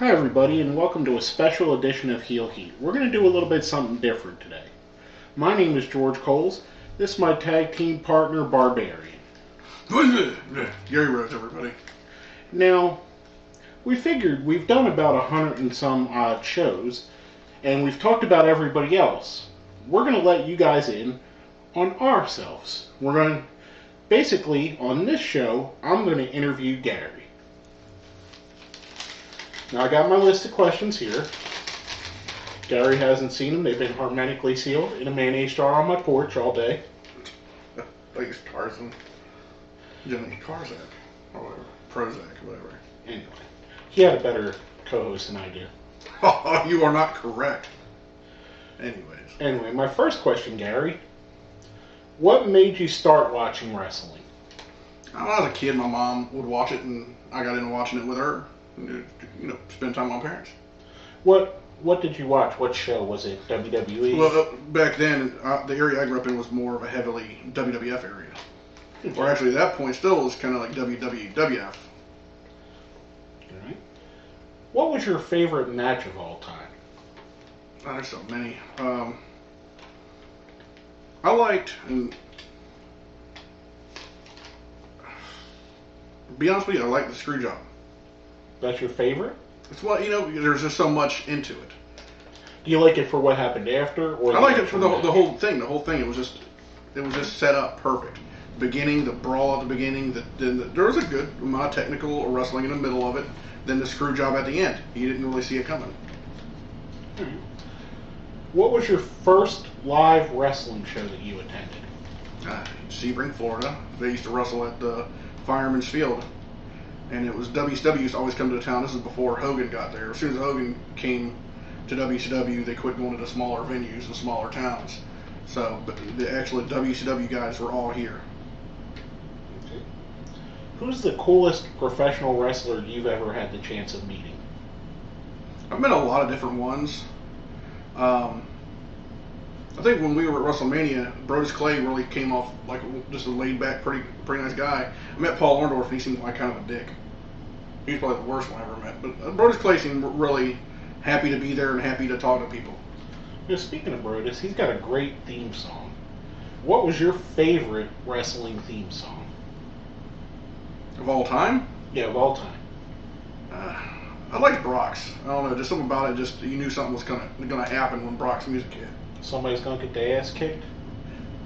Hi, everybody, and welcome to a special edition of Heel Heat. We're going to do a little bit something different today. My name is George Coles. This is my tag team partner, Barbarian. Gary Rhodes, everybody. Now, we figured we've done about 100 and some odd shows, and we've talked about everybody else. We're going to let you guys in on ourselves. Basically, on this show, I'm going to interview Gary. Now, I got my list of questions here. Gary hasn't seen them. They've been hermetically sealed in a mayonnaise jar on my porch all day. Like it's Tarzan. Jimmy Karzak. Or whatever. Prozac, whatever. Anyway, he had a better co-host than I do. Oh, you are not correct. Anyway, my first question, Gary. What made you start watching wrestling? When I was a kid, my mom would watch it, and I got into watching it with her. Spend time with my parents. What did you watch? What show was it? WWE? Well, back then, the area I grew up in was more of a heavily WWF area. Or actually, at that point, still was kind of like WWF. Alright. What was your favorite match of all time? Oh, there's so many. I liked, and to be honest with you, I liked the screw job. That's your favorite? It's what there's just so much into it. Do you like it for what happened after, or I like it for the whole thing. The whole thing. It was just set up perfect. Beginning, the brawl at the beginning. There was a good amount of technical wrestling in the middle of it. Then the screw job at the end. You didn't really see it coming. What was your first live wrestling show that you attended? Sebring, Florida. They used to wrestle at Fireman's Field. And it was WCW used to always come to town. This is before Hogan got there. As soon as Hogan came to WCW, they quit going to the smaller venues, the smaller towns. So, but the actual WCW guys were all here. Okay. Who's the coolest professional wrestler you've ever had the chance of meeting? I've met a lot of different ones. I think when we were at WrestleMania, Brodus Clay really came off like just a laid-back, pretty nice guy. I met Paul Orndorff, and he seemed like kind of a dick. He's probably the worst one I ever met. But Brodus Clay seemed really happy to be there and happy to talk to people. Speaking of Brodus, he's got a great theme song. What was your favorite wrestling theme song? Of all time? Yeah, of all time. I liked Brock's. I don't know, just something about it. Just you knew something was gonna happen when Brock's music hit. Somebody's gonna get their ass kicked?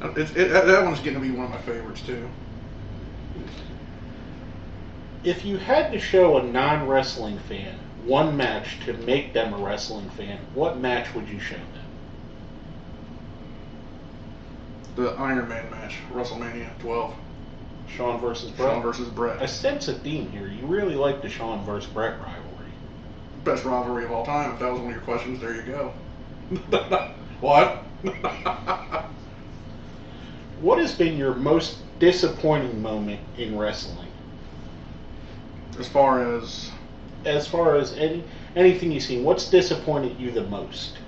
That one's getting to be one of my favorites too. If you had to show a non-wrestling fan one match to make them a wrestling fan, what match would you show them? The Iron Man match, WrestleMania 12. Shawn versus Bret? Shawn versus Bret. I sense a theme here. You really like the Shawn versus Bret rivalry. Best rivalry of all time. If that was one of your questions, there you go. What? What has been your most disappointing moment in wrestling? As far as anything you've seen, what's disappointed you the most?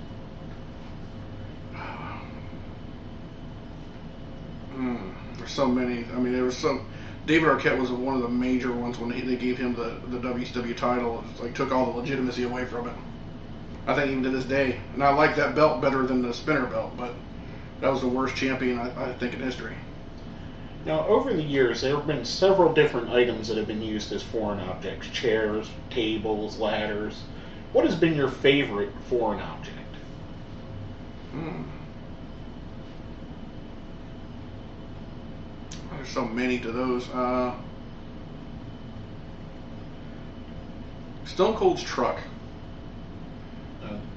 There's so many. I mean, there was some. David Arquette was one of the major ones when they gave him the WCW title. It like took all the legitimacy away from it. I think even to this day, and I like that belt better than the spinner belt, but that was the worst champion I think in history. Now, over the years, there have been several different items that have been used as foreign objects: chairs, tables, ladders. What has been your favorite foreign object? There's so many to those. Stone Cold's truck.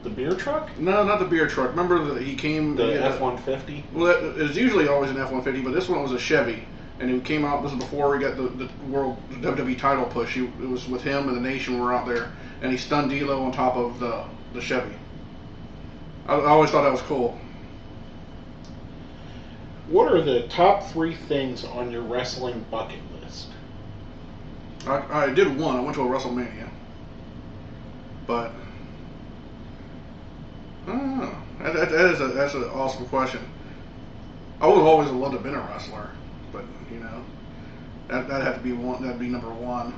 The beer truck? No, not the beer truck. Remember that he came... The F-150? Well, it's usually always an F-150, but this one was a Chevy. And it came out, this was before he got the WWE title push. It was with him and the Nation were out there. And he stunned D'Lo on top of the Chevy. I always thought that was cool. What are the top 3 things on your wrestling bucket list? I did one. I went to a WrestleMania. But... I don't know. That's an awesome question. I would have always loved to have been a wrestler, but that'd have to be one. That'd be number one.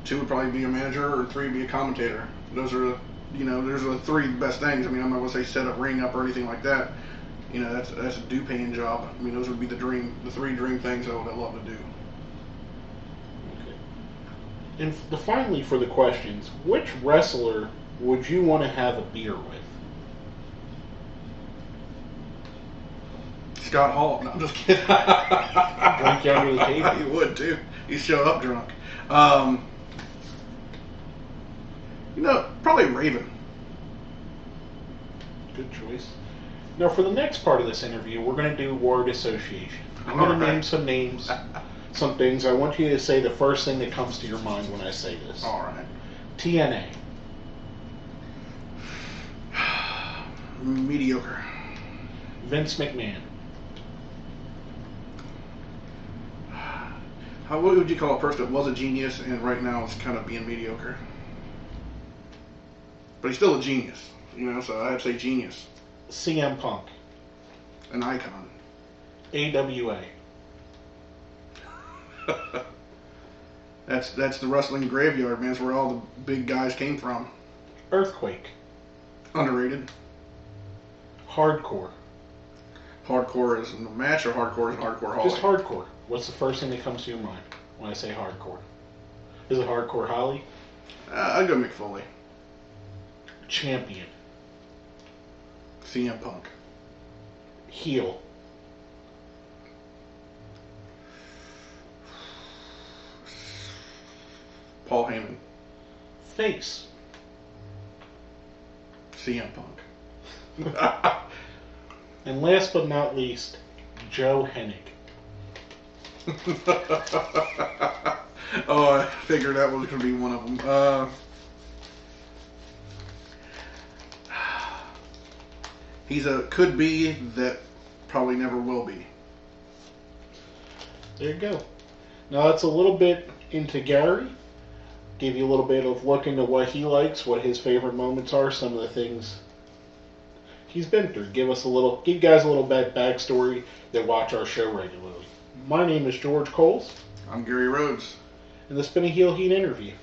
2 would probably be a manager, or 3 would be a commentator. Those are, there's the 3 best things. I mean, I'm not going to say set up, ring up, or anything like that. That's a due-paying job. I mean, those would be the 3 dream things I would love to do. Okay. And finally, for the questions, which wrestler would you want to have a beer with? Scott Hall. No, I'm just kidding. Drink you under the table. You would too. You show up drunk. Probably Raven. Good choice. Now, for the next part of this interview, we're going to do word association. I'm going to name some names, some things. I want you to say the first thing that comes to your mind when I say this. All right. TNA. Mediocre. Vince McMahon. What would you call a person that was a genius and right now is kind of being mediocre? But he's still a genius, so I'd say genius. CM Punk. An icon. AWA. That's the wrestling graveyard, man. It's where all the big guys came from. Earthquake. Underrated. Hardcore. Hardcore is in the match, or hardcore is in Hardcore Holly? Just hardcore. What's the first thing that comes to your mind when I say hardcore? Is it Hardcore Holly? I'd go Mick Foley. Champion. CM Punk. Heel. Paul Heyman. Face. CM Punk. And last but not least, Joe Hennig. Oh, I figured that was going to be one of them. He's a could be that probably never will be. There you go. Now that's a little bit into Gary. Give you a little bit of look into what he likes, what his favorite moments are, some of the things he's been through. Give guys a little bit backstory that watch our show regularly. My name is George Coles. I'm Gary Rhodes. And this has been a Heel Heat interview.